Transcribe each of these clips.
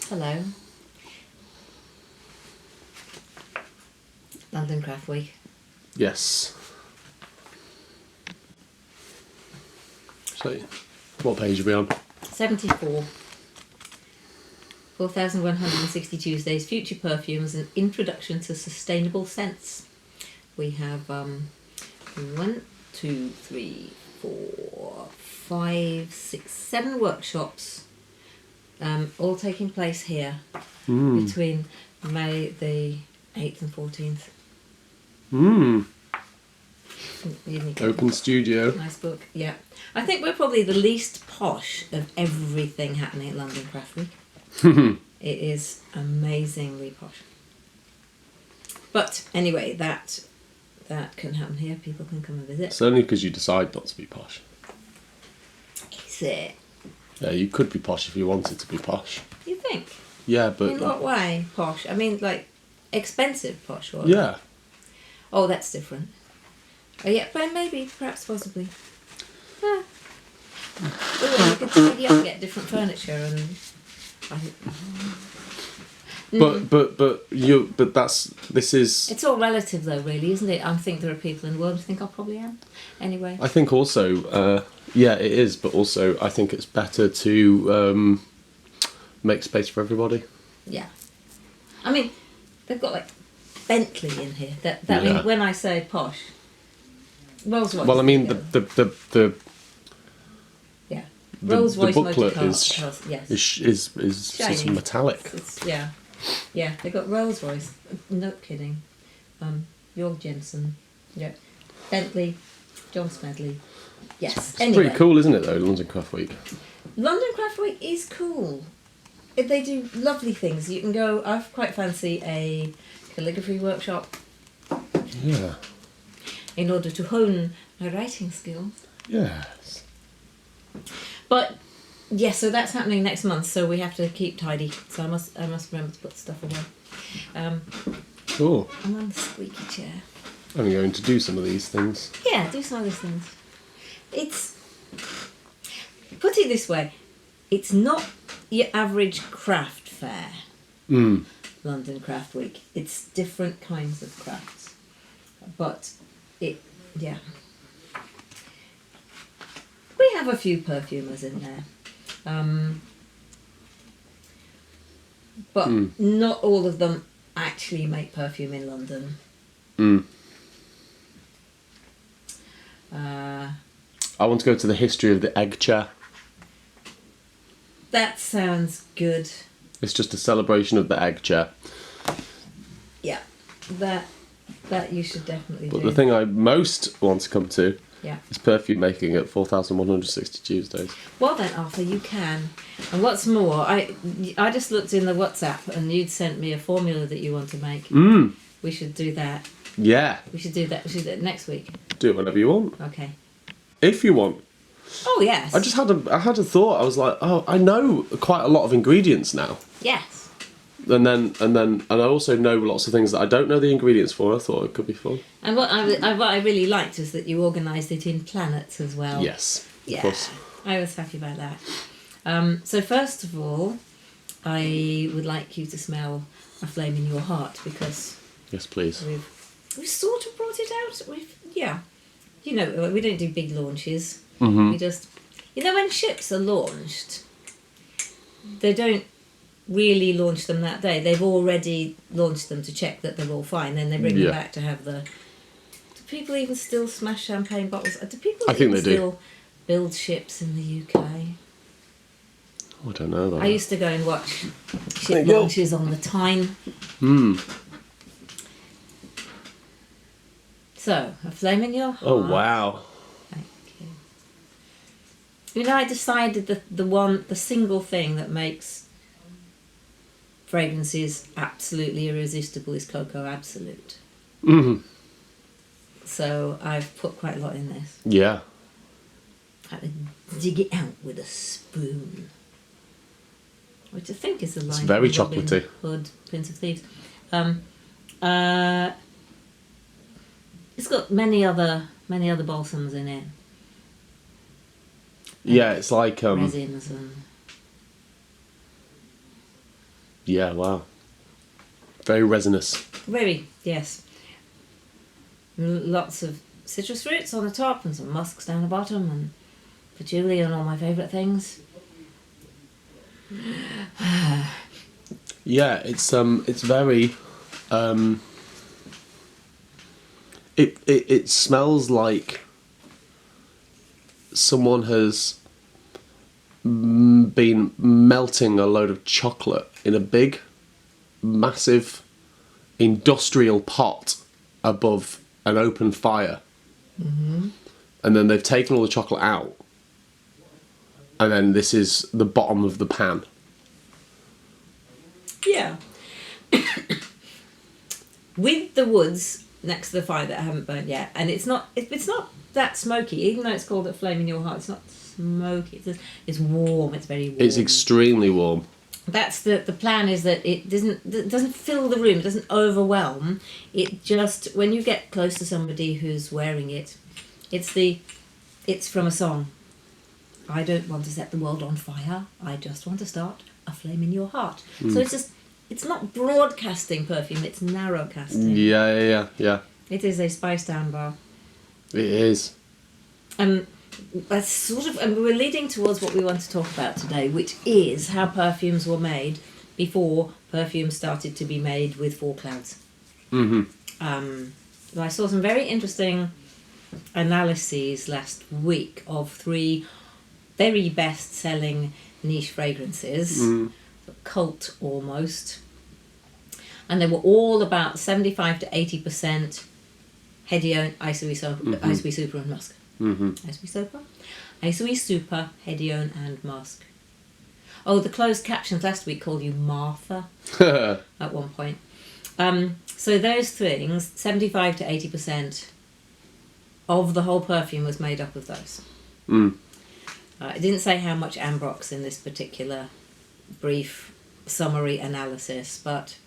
Hello. London Craft Week. Yes. So, what page are we on? 74. 4,160 Tuesdays, Future Perfumes, an Introduction to Sustainable Scents. We have 1, 2, 3, 4, 5, 6, 7 workshops, all taking place here between May the 8th and 14th. Open studio. Nice book, yeah. I think we're probably the least posh of everything happening at London Craft Week. It is amazingly posh. But anyway, that can happen here. People can come and visit. It's only because you decide not to be posh. Is it? Yeah, you could be posh if you wanted to be posh. You think? Yeah, but... In what way, posh? I mean, like, expensive posh, or... Yeah. Oh, that's different. Oh, yeah, but maybe, perhaps, possibly. Yeah. Ooh, you could tidy up and get different furniture and... But this is... It's all relative, though, really, isn't it? I think there are people in the world who think I probably am. Anyway. I think also, yeah, it is, but also I think it's better to make space for everybody. Yeah. I mean, they've got, like, Bentley in here. That Yeah. I mean, when I say posh, Rolls Royce. Well, I mean, the yeah. the Rolls Royce booklet motor car is cars, yes. is sort of Shiny. metallic. Yeah. They got Rolls Royce. No kidding. Jorg Jensen. Yeah. Bentley. John Smedley. Yes. It's Anyway. pretty cool, isn't it, though, London Craft Week? London Craft Week is cool. They do lovely things. You can go. I quite fancy a calligraphy workshop. Yeah. In order to hone my writing skills. Yes. But yes, so that's happening next month. So we have to keep tidy. So I must remember to put stuff away. Cool. I'm on the squeaky chair. I'm going to do some of these things. Yeah, do some of these things. It's, put it this way, it's not your average craft fair. London Craft Week. It's different kinds of crafts, but yeah. We have a few perfumers in there, but not all of them actually make perfume in London. I want to go to the history of the egg chair. That sounds good. It's just a celebration of the egg chair. Yeah, that you should definitely But do. the thing I most want to come to Yeah. is perfume making at 4,160 Tuesdays. Well then, Arthur, you can. And what's more, I just looked in the WhatsApp and you'd sent me a formula that you want to make. We should do that. Yeah. We should do that. We should do it next week. Do it whenever you want. Okay. If you want. Oh yes. I had a thought. I was like, oh, I know quite a lot of ingredients now. Yes. And I also know lots of things that I don't know the ingredients for. I thought it could be fun. And what I really liked is that you organised it in planets as well. Yes. Yeah. Of course. I was happy about that. So first of all, I would like you to smell A Flame in Your Heart, because Yes, please. we've sort of brought it out. You know, we don't do big launches. Mm-hmm. We just, when ships are launched, they don't really launch them that day. They've already launched them to check that they're all fine. Then they bring them back to have the... Do people even still smash champagne bottles? Do people I think they still build ships in the UK? Oh, I don't know about I that. used to go and watch There ship you go. launches on the Tyne. So, A Flame in Your Heart. Oh, wow. Thank you. I decided that the single thing that makes fragrances absolutely irresistible is Cocoa Absolute. So I've put quite a lot in this. Yeah. I had to dig it out with a spoon, which I think is a line. It's very from Robin chocolatey. Hood, Prince of Thieves. It's got many other balsams in it. Yeah, it's like Resins and Yeah, wow. Very resinous. Very, yes. Lots of citrus fruits on the top and some musks down the bottom and patchouli and all my favourite things. Yeah, it's very it smells like someone has been melting a load of chocolate in a big, massive industrial pot above an open fire. Mm-hmm. And then they've taken all the chocolate out. And then this is the bottom of the pan. Yeah. With the woods next to the fire that I haven't burnt yet, and it's not that smoky, even though it's called a flame in your heart. It's not smoky. It's warm. It's very warm. It's extremely warm. That's the plan, is that it doesn't fill the room. It doesn't overwhelm. It just, when you get close to somebody who's wearing it, it's from a song. I don't want to set the world on fire. I just want to start a flame in your heart. So it's not broadcasting perfume. It's narrowcasting. Yeah. It is a spiced amber. It is. And that's sort of, and we're leading towards what we want to talk about today, which is how perfumes were made before perfumes started to be made with 4 clouds. Mm-hmm. I saw some very interesting analyses last week of 3 very best-selling niche fragrances, cult almost, and they were all about 75 to 80% HEDIONE, Isoe Super and Musk. Isoe Super, HEDIONE and Musk. Oh, the closed captions last week called you Martha at one point. So those things, 75 to 80% of the whole perfume was made up of those. It didn't say how much ambrox in this particular brief summary analysis, but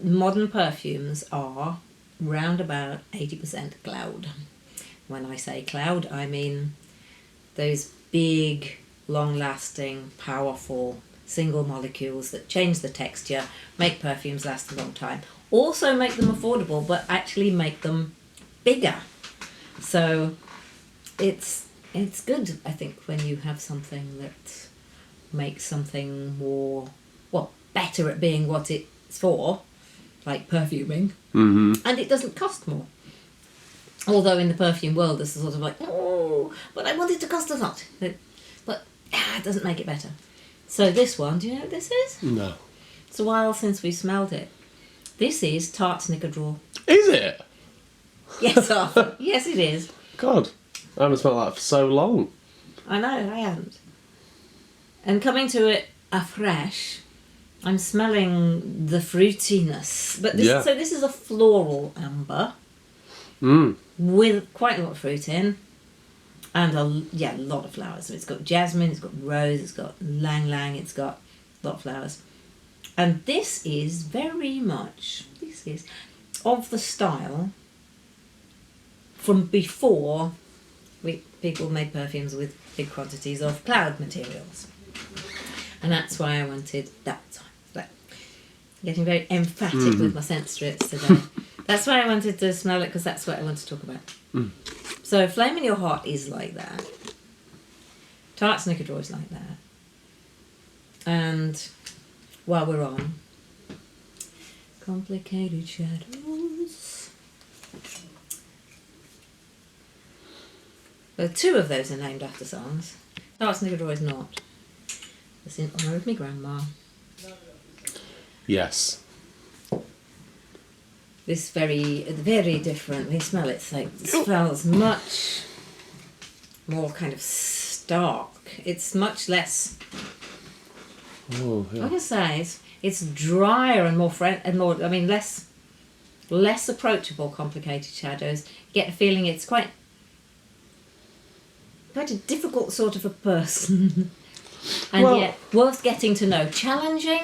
modern perfumes are round about 80% cloud. When I say cloud, I mean those big, long-lasting, powerful single molecules that change the texture, make perfumes last a long time, also make them affordable, but actually make them bigger. So it's good, I think, when you have something that makes something more, well, better at being what it's for, like perfuming, and it doesn't cost more. Although in the perfume world, there's sort of like, oh, but I want it to cost a lot. But it doesn't make it better. So this one, do you know what this is? No. It's a while since we smelled it. This is Tarte Snickerdoodle. Is it? Yes, Arthur. Yes, it is. God, I haven't smelled that for so long. I know, I haven't. And coming to it afresh, I'm smelling the fruitiness. But this is a floral amber with quite a lot of fruit in, and a lot of flowers. So it's got jasmine, it's got rose, it's got lang lang, it's got a lot of flowers. And this is very much of the style from before people made perfumes with big quantities of cloud materials. And that's why I wanted that. Getting very emphatic with my scent strips today. That's why I wanted to smell it, because that's what I want to talk about. So Flame in Your Heart is like that. Tarte Snickerdoodle is like that. And while we're on Complicated Shadows, well, 2 of those are named after songs. Tarte Snickerdoodle is not. It's in honour of my grandma. Yes. This very different. We smell it. It smells much more kind of stark. It's much less. Oh, yeah. Like I say, it's drier and more less approachable. Complicated Shadows. You get the feeling it's quite a difficult sort of a person, and yet worth getting to know. Challenging.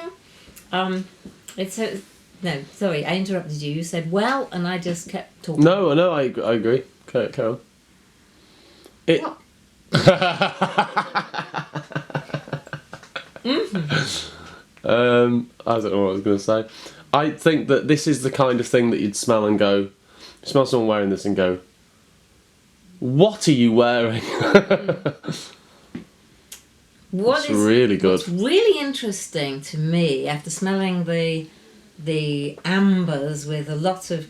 No, sorry, I interrupted you. You said well, and I just kept talking. No, I agree. Carry on. What? I don't know what I was going to say. I think that this is the kind of thing that you'd smell and go, smell someone wearing this and go, what are you wearing? It's really good. What's really interesting to me, after smelling the ambers with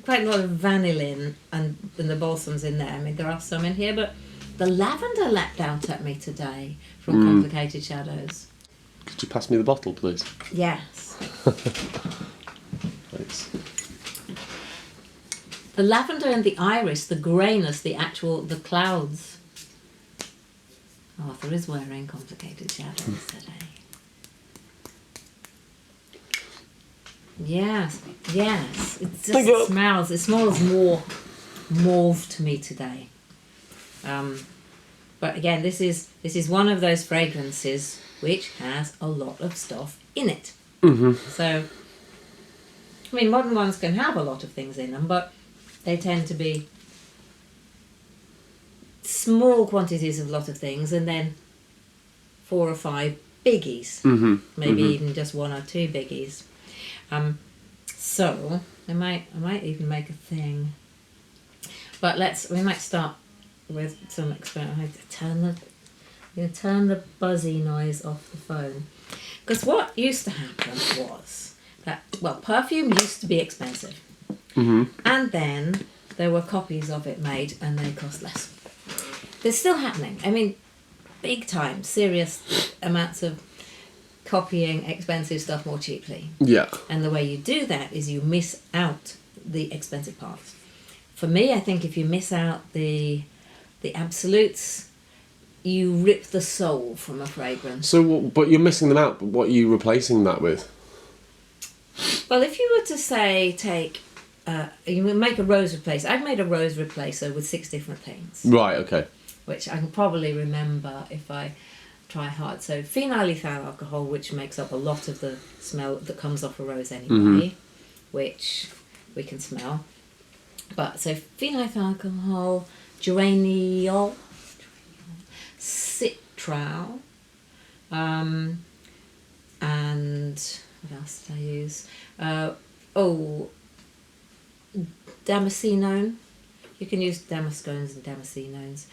quite a lot of vanillin and the balsams in there. I mean, there are some in here, but the lavender leapt out at me today from Complicated Shadows. Could you pass me the bottle, please? Yes. Thanks. The lavender and the iris, the greyness, the clouds. Arthur is wearing Complicated Shadows today. Yes. It smells more mauve to me today. But again, this is one of those fragrances which has a lot of stuff in it. Mm-hmm. So, I mean, modern ones can have a lot of things in them, but they tend to be small quantities of a lot of things, and then 4 or 5 biggies. Mm-hmm. Maybe even just 1 or 2 biggies. So I might even make a thing. But we might start with some experiment. I'm going to turn the buzzy noise off the phone. Because what used to happen was that, perfume used to be expensive. Mm-hmm. And then there were copies of it made and they cost less. They're still happening. I mean, big time, serious amounts of copying expensive stuff more cheaply. Yeah. And the way you do that is you miss out the expensive parts. For me, I think if you miss out the absolutes, you rip the soul from a fragrance. So, but you're missing them out. But what are you replacing that with? Well, if you were to say you make a rose replacer. I've made a rose replacer with 6 different things. Right. Okay. Which I can probably remember if I try hard. So phenyl ethyl alcohol, which makes up a lot of the smell that comes off a rose anyway, which we can smell. But so phenyl ethyl alcohol, geraniol, citral, and what else did I use? Damascenone. You can use damascones and damascenones.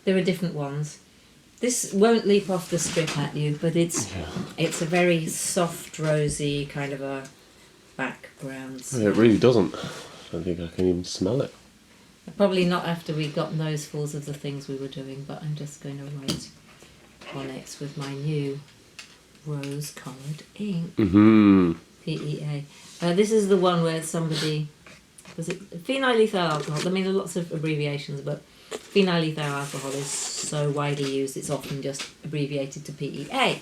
There are different ones. This won't leap off the strip at you, but it's a very soft, rosy kind of a background. It really doesn't. I don't think I can even smell it. Probably not after we got nosefuls of the things we were doing, but I'm just going to write on it with my new rose-coloured ink. Mm-hmm. PEA. This is the one where somebody... Was it phenyl ethyl alcohol? I mean, there are lots of abbreviations, but phenyl ethyl alcohol is so widely used, it's often just abbreviated to PEA.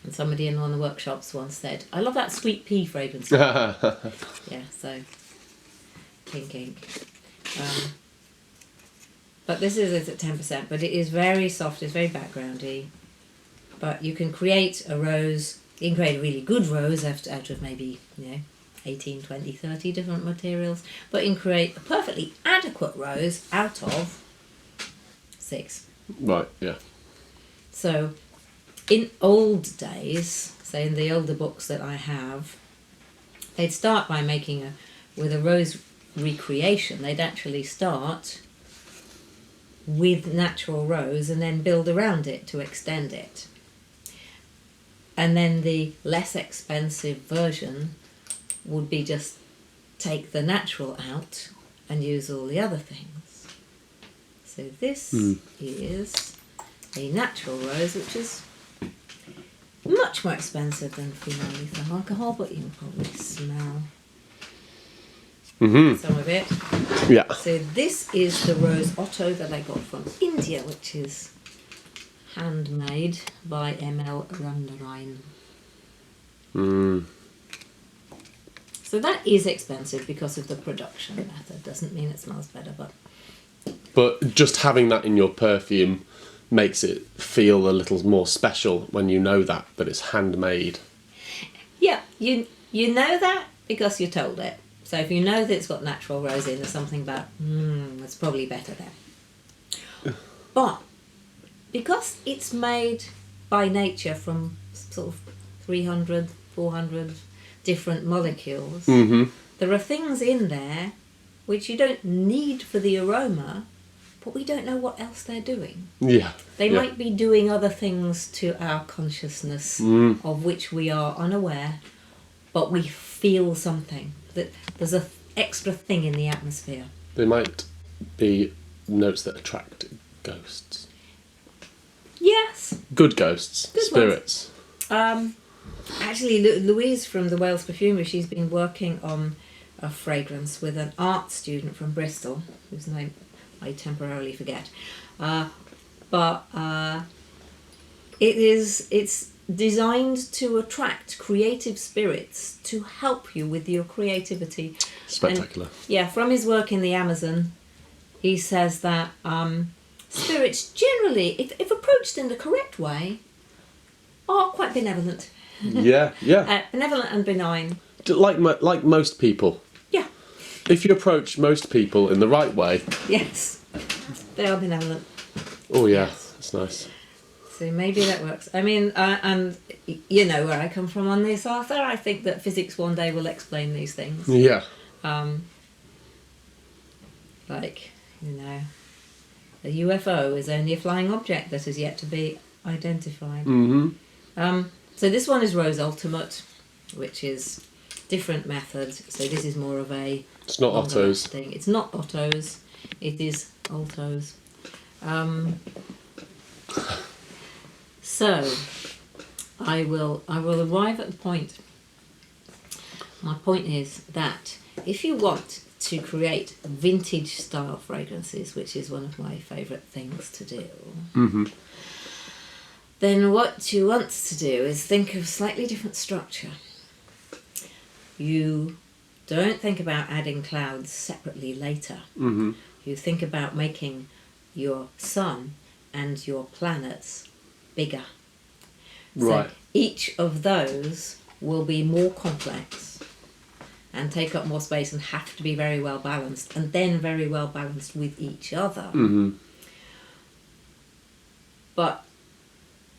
And somebody in one of the workshops once said, I love that sweet pea fragrance. Yeah, so pink ink. But this is at 10%, but it is very soft, it's very backgroundy. But you can create a rose, you can create a really good rose out of maybe, 18, 20, 30 different materials, but you can create a perfectly adequate rose out of 6. Right, yeah. So, in old days, say in the older books that I have, they'd start by with a rose recreation. They'd actually start with natural rose and then build around it to extend it. And then the less expensive version would be just take the natural out and use all the other things. So this is a natural rose, which is much more expensive than phenyl ethyl alcohol, but you can probably smell some of it. Yeah. So this is the Rose Otto that I got from India, which is handmade by M.L. Randarein. So that is expensive because of the production method. Doesn't mean it smells better, But just having that in your perfume makes it feel a little more special when you know that it's handmade. Yeah, you know that because you're told it. So if you know that it's got natural rose in, there's something about, it's probably better there. But because it's made by nature from sort of 300, 400 different molecules, there are things in there which you don't need for the aroma, but we don't know what else they're doing. Yeah. They might be doing other things to our consciousness of which we are unaware, but we feel something. That there's an extra thing in the atmosphere. They might be notes that attract ghosts. Yes. Good ghosts. Good spirits. Actually, Louise from the Wales Perfumery, she's been working on a fragrance with an art student from Bristol, whose name I temporarily forget. It's designed to attract creative spirits to help you with your creativity. Spectacular. And, from his work in the Amazon, he says that spirits generally, if approached in the correct way, are quite benevolent. Yeah. Benevolent and benign. Like most people. Yeah. If you approach most people in the right way. Yes. They are benevolent. Oh yeah, Yes. that's nice. So maybe that works. I mean, and you know where I come from on this, Arthur. I think that physics one day will explain these things. Yeah. Like, you know, a UFO is only a flying object that is yet to be identified. So this one is Rose Ultimate, which is different method. So this is more of a... It's not Otto's. Thing. It's not Otto's. It is Alto's. So I will arrive at the point. My point is that if you want to create vintage style fragrances, which is one of my favourite things to do, then what you want to do is think of a slightly different structure. You don't think about adding clouds separately later. You think about making your sun and your planets bigger. Right. So each of those will be more complex and take up more space and have to be very well balanced, and then very well balanced with each other. But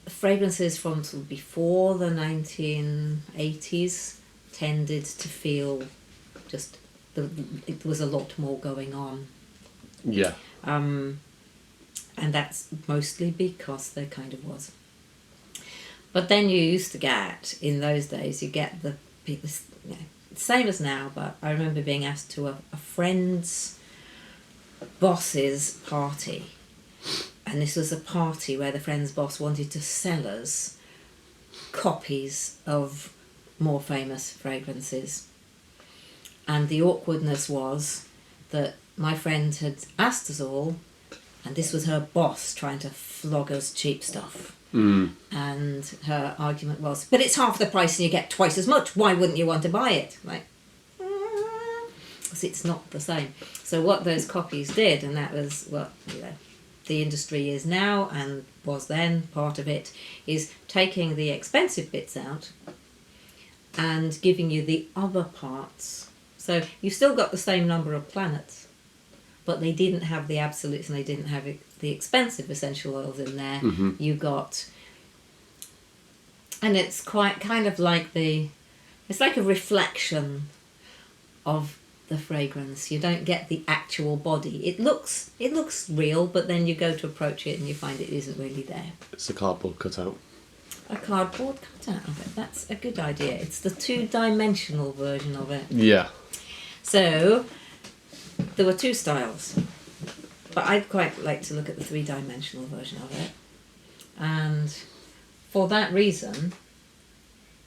fragrances from sort of before the 1980s tended to feel just it was a lot more going on. Yeah. And that's mostly because there kind of was. But then you used to get, in those days, you get the same as now, but I remember being asked to a friend's boss's party. And this was a party where the friend's boss wanted to sell us copies of more famous fragrances. And the awkwardness was that my friend had asked us all, and this was her boss trying to flog us cheap stuff. And her argument was, but it's half the price and you get twice as much. Why wouldn't you want to buy it? Like, because it's not the same. So what those copies did, and that was what the industry is now and was then part of it, is taking the expensive bits out and giving you the other parts. So you still got the same number of planets, but they didn't have the absolutes and they didn't have the expensive essential oils in there. You got, and it's quite kind of like it's like a reflection of the fragrance. You don't get the actual body. It looks real, but then you go to approach it and you find it isn't really there. It's a cardboard cutout. A cardboard cutout of it. That's a good idea. It's the 2-dimensional version of it. Yeah. So there were 2 styles, but I'd quite like to look at the 3-dimensional version of it. And for that reason,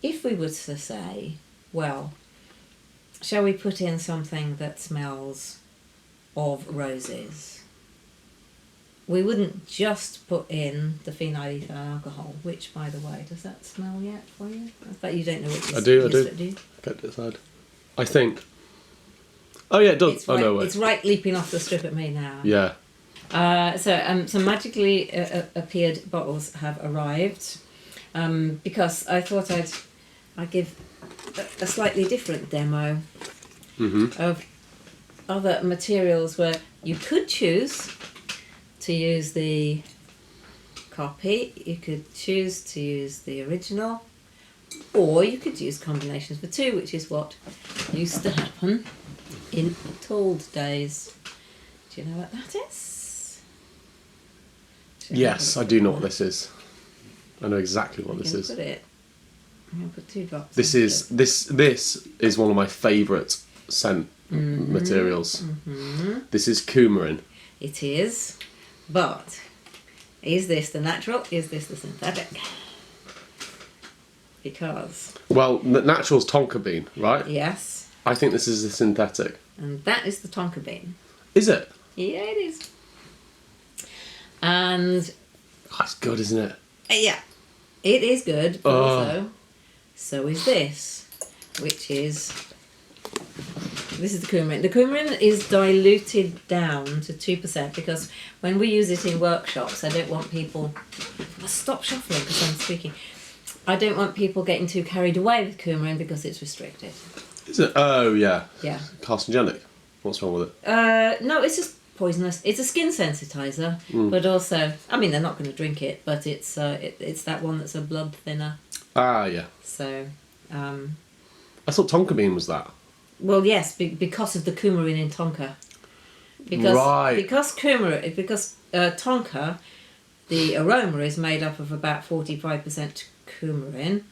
if we were to say, well, shall we put in something that smells of roses? We wouldn't just put in the phenyl ethyl alcohol, which, by the way, does that smell yet for you? I bet you don't know which. I do. I can't decide. I think. Oh yeah, it does. It's right, it's right leaping off the strip at me now. Yeah. So some magically appeared bottles have arrived, because I thought I'd give a slightly different demo of other materials where you could choose to use the copy, you could choose to use the original, or you could use combinations for two, which is what used to happen in old days. Do you know what that is? Yes, I do know what this is. I know exactly what this is. Put it. I'm going to put 2 drops. This is one of my favourite scent materials. This is coumarin. It is, but is this the natural? Is this the synthetic? Because Well, natural's tonka bean, right? yes, I think this is the synthetic. and that is the tonka bean. Is it? Yeah, it is. And That's good, isn't it? yeah, it is good, but also so is this, which is this is the coumarin. The coumarin is diluted down to 2% because when we use it in workshops, I don't want people. I must stop shuffling because I'm speaking. I don't want people getting too carried away with coumarin because it's restricted. Is it? Oh, yeah. Yeah. Carcinogenic. What's wrong with it? No, it's just poisonous. It's a skin sensitizer, but also, I mean, they're not going to drink it, but it's that one that's a blood thinner. Ah, yeah. So, I thought tonka bean was that. well, yes, because of the coumarin in tonka. Because Right. because tonka, the aroma is made up of about 45% coumarin.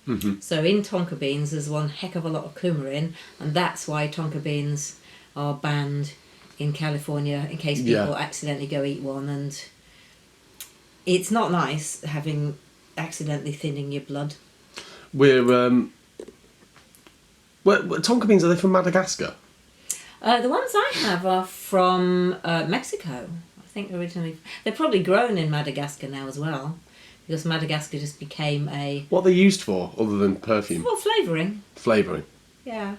So in tonka beans, there's one heck of a lot of coumarin, and that's why tonka beans are banned in California in case people accidentally go eat one. And it's not nice having accidentally thinning your blood. We're tonka beans, are they from Madagascar? The ones I have are from Mexico. I think originally they're probably grown in Madagascar now as well, because Madagascar just became a What are they used for other than perfume? flavouring. Flavouring. Yeah.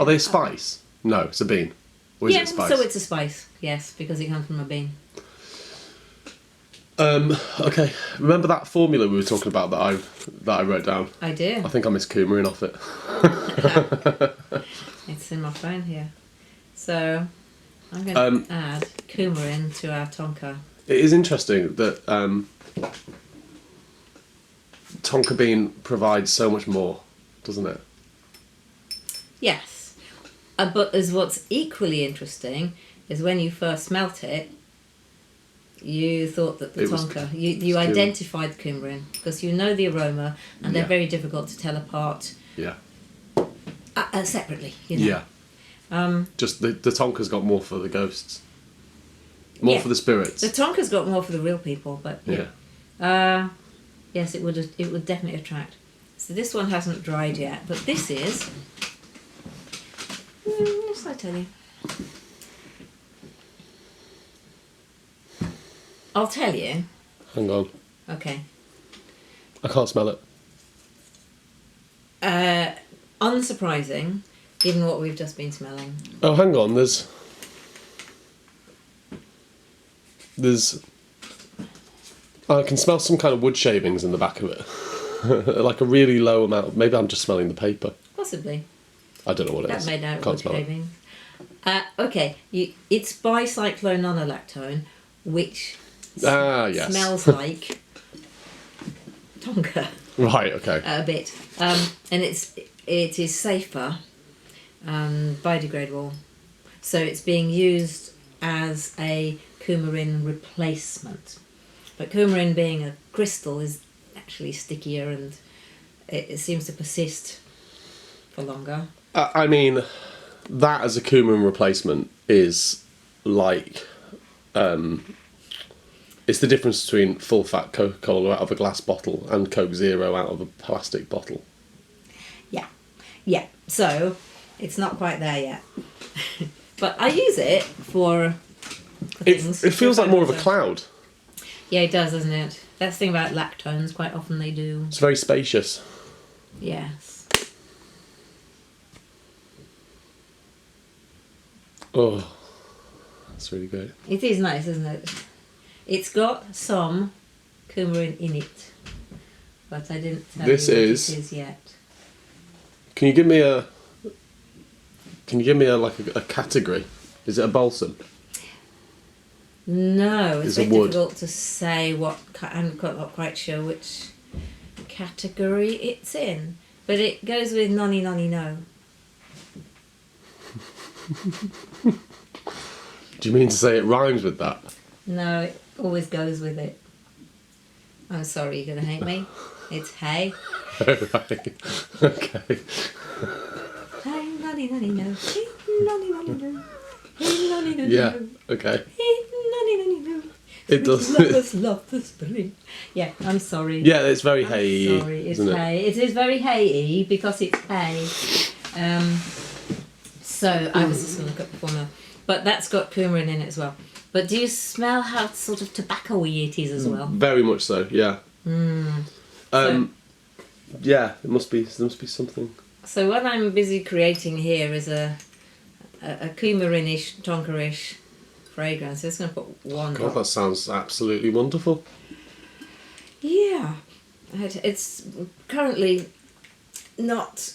Are they a spice? No, it's a bean. Or is it a spice? So it's a spice. Yes, because it comes from a bean. Okay. Remember that formula we were talking about that I wrote down? I do. I think I missed coumarin off it. It's in my phone here. So I'm going to add coumarin to our tonka. It is interesting that tonka bean provides so much more, doesn't it? Yes. But as what's equally interesting is when you first smelt it, you thought that the It was- tonka, you identified the coumarin because you know the aroma and they're very difficult to tell apart Yeah. separately. You know? Yeah. Just the tonka's got more for the ghosts. More for the spirits. The tonka's got more for the real people, but Yeah. yes, it would definitely attract. So this one hasn't dried yet, but this is. What shall I tell you? I'll tell you. Hang on. Okay. I can't smell it. Unsurprising, given what we've just been smelling. Oh, hang on. There's. I can smell some kind of wood shavings in the back of it. Like a really low amount. Maybe I'm just smelling the paper. Possibly. I don't know what it That is. made out of Can't wood smell it. shavings. Okay, it's bicyclononolactone, which Yes. smells like tonka Right, okay. a bit, and it is safer and biodegradable, so it's being used as a coumarin replacement. But coumarin, being a crystal, is actually stickier and it seems to persist for longer. I mean, that as a coumarin replacement is like... it's the difference between full-fat Coca-Cola out of a glass bottle and Coke Zero out of a plastic bottle. Yeah. So it's not quite there yet, but I use it for things. It feels like more of a cloud. Yeah, it does, doesn't it? That's the thing about lactones. Quite often they do. It's very spacious. Yes. Oh, that's really great. It is nice, isn't it? It's got some coumarin in it, but I didn't tell This you what is- it is yet. Can you give me a like a category? Is it a balsam? No, it's It's very a wood. difficult to say what. I'm not quite sure which category it's in, but it goes with nonny nonny no. Do you mean to say it rhymes with that? No, it always goes with it. I'm sorry, you're gonna hate me. It's hay. Right. Okay. Hey, nonny nonny no. Hey, nonny nonny no. Hey, nonny nonny Yeah. no. Okay. Hey, nonny nonny no. It does. Lovers love the spring. Yeah, I'm sorry. Yeah, it's very I'm hay-y, sorry, it's isn't it? hay. It is very hay-y because it's hay. So I was just going to look up the formula, but that's got coumarin in it as well. But do you smell how sort of tobacco-y it is as well? Very much so. Yeah. Yeah, there must be something. So what I'm busy creating here is a coumarin-ish, tonka-ish fragrance. So it's going to put one God, drop. that sounds absolutely wonderful. Yeah, it's currently not.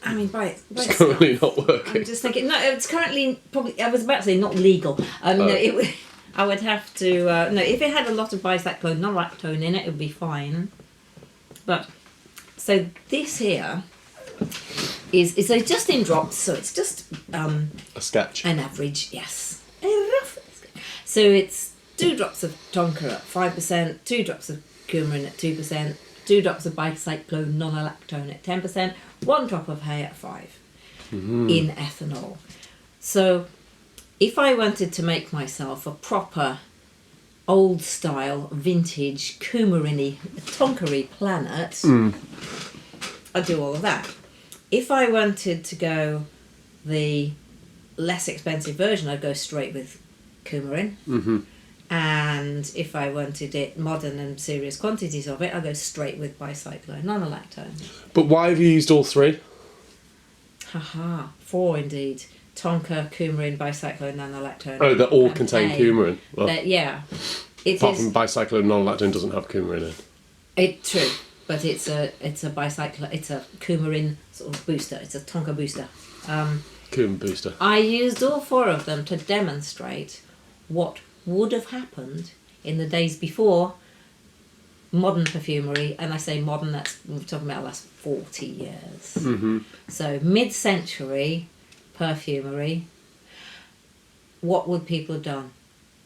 I mean, by It's currently not I'm working. just thinking. No, it's currently probably. I was about to say not legal. No, it would. I would have to. No, if it had a lot of bicyclone nolactone in it, it would be fine. But so this here is so just in drops. So it's just A sketch. an average. Yes. So it's 2 drops of tonka at 5%, 2 drops of coumarin at 2%, 2 drops of bicyclone nonalactone at 10%, 1 drop of hay at 5% in ethanol. So if I wanted to make myself a proper old style vintage coumarin-y tonkery planet, I'd do all of that. If I wanted to go the less expensive version, I'd go straight with coumarin. And if I wanted it modern and serious quantities of it, I'll go straight with bicyclone nonalactone. But why have you used all 3? Haha, 4 indeed. Tonka, coumarin, bicyclone nonalactone. Oh, they all and contain hay. coumarin. Well, Yeah. It apart is. from bicyclone nonlactone doesn't have coumarin in. It's true, but it's a coumarin sort of booster. It's a tonka booster. Coumarin booster. I used all 4 of them to demonstrate what would have happened in the days before modern perfumery, and I say modern, that's we're talking about the last 40 years. So mid-century perfumery, what would people have done?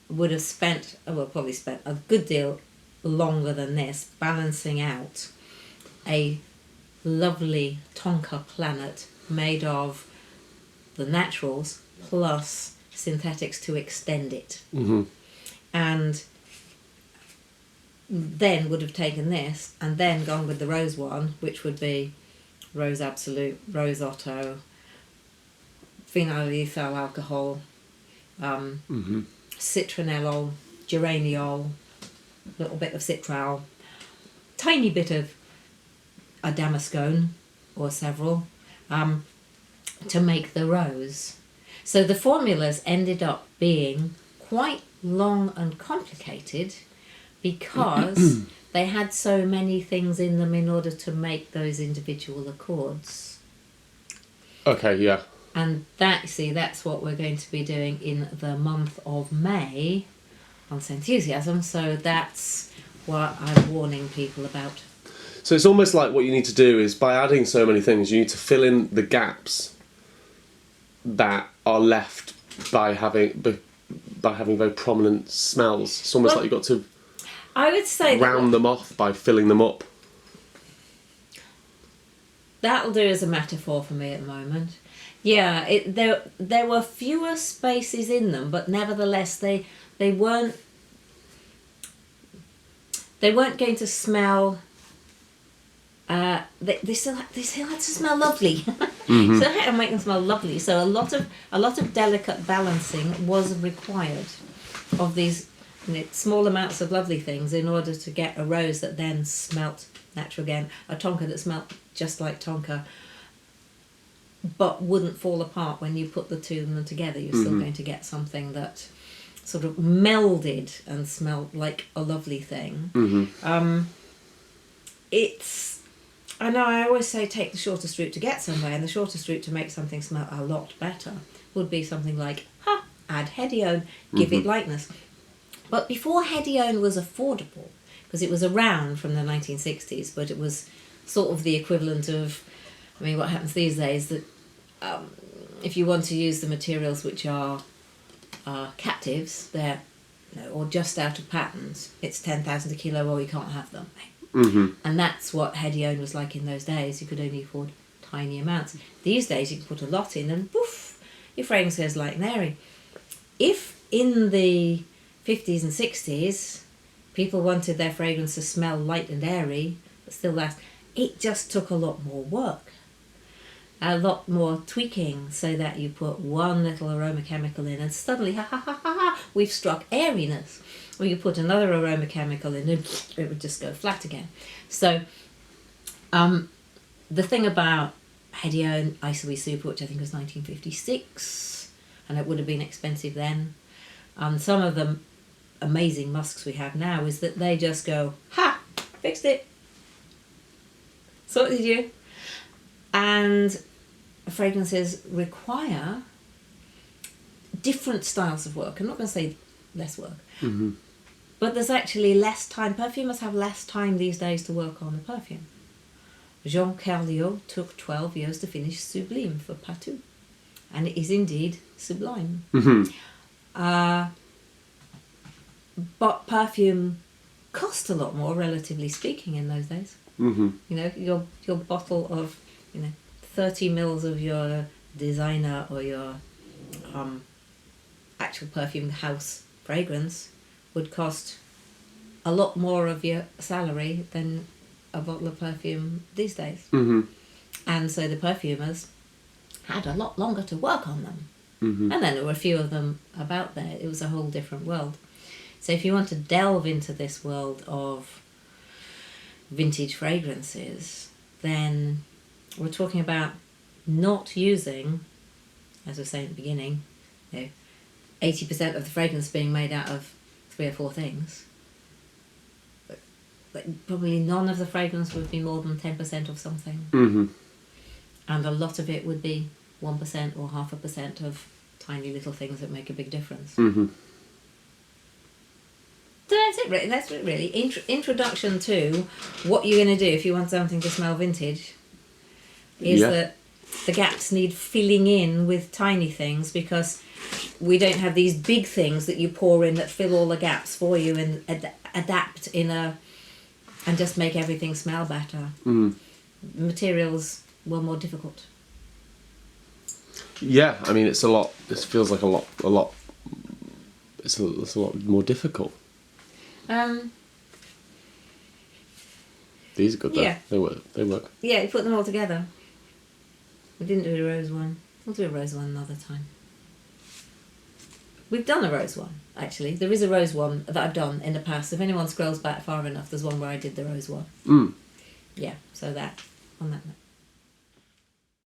Would have spent, probably spent a good deal longer than this balancing out a lovely tonka planet made of the naturals plus synthetics to extend it. And then would have taken this and then gone with the rose one, which would be Rose Absolute, Rose Otto, phenyl ethyl alcohol, citronellol, geraniol, a little bit of citral, tiny bit of a damascone or several, to make the rose. So the formulas ended up being quite long and complicated because they had so many things in them in order to make those individual accords. Okay, yeah. And that, see, that's what we're going to be doing in the month of May on Scenthusiasm. So that's what I'm warning people about. So it's almost like what you need to do is, by adding so many things, you need to fill in the gaps that are left by having very prominent smells. It's almost like you've got to I would say round them off by filling them up. that'll do as a metaphor for me at the moment. Yeah, there were fewer spaces in them, but nevertheless they weren't going to smell. They still had to smell lovely. So I had to make them smell lovely. So a lot of delicate balancing was required of these small amounts of lovely things in order to get a rose that then smelt natural again, a tonka that smelt just like tonka, but wouldn't fall apart when you put the two of them together. You're still going to get something that sort of melded and smelled like a lovely thing. I know I always say take the shortest route to get somewhere, and the shortest route to make something smell a lot better would be something like, add HEDIONE, give it lightness. But before HEDIONE was affordable, because it was around from the 1960s, but it was sort of the equivalent of, I mean, what happens these days that if you want to use the materials which are captives, they're or just out of patent, it's 10,000 a kilo, or you can't have them. Mm-hmm. And that's what HEDIONE was like in those days. You could only afford tiny amounts. These days you can put a lot in and poof, your fragrance goes light and airy. If in the 50s and 60s people wanted their fragrance to smell light and airy but still last, it just took a lot more work, a lot more tweaking, so that you put one little aromachemical in and suddenly we've struck airiness, or you put another aromachemical in and it would just go flat again. So the thing about HEDIONE Isoe Super, which I think was 1956, and it would have been expensive then, and some of the amazing musks we have now is that they just go, ha, fixed it, sorted you. And fragrances require different styles of work. I'm not going to say less work, Mm-hmm. but there's actually less time. Perfumers have less time these days to work on a perfume. Jean Carliot took 12 years to finish Sublime for Patou, and it is indeed sublime. Mm-hmm. But perfume cost a lot more, relatively speaking, in those days. Mm-hmm. You know, your bottle of 30 mils of your designer or your actual perfume house fragrance would cost a lot more of your salary than a bottle of perfume these days. Mm-hmm. And so the perfumers had a lot longer to work on them. Mm-hmm. And then there were a few of them about there. It was a whole different world. So if you want to delve into this world of vintage fragrances, then we're talking about not using, as I was saying at the beginning, 80% of the fragrance being made out of 3 or 4 things. But probably none of the fragrance would be more than 10% of something. Mm-hmm. And a lot of it would be 1% or 0.5% of tiny little things that make a big difference. Mm-hmm. So that's it, really. That's it, really. Introduction to what you're going to do if you want something to smell vintage is that the gaps need filling in with tiny things, because we don't have these big things that you pour in that fill all the gaps for you and adapt and just make everything smell better. Mm-hmm. Materials were more difficult. Yeah, I mean, it's a lot. This feels like a lot. It's a lot more difficult. These are good though. Yeah. They work. Yeah, you put them all together. We didn't do a rose one. We'll do a rose one another time. We've done a rose one, actually. There is a rose one that I've done in the past. If anyone scrolls back far enough, there's one where I did the rose one. Mm. Yeah, so that, on that note.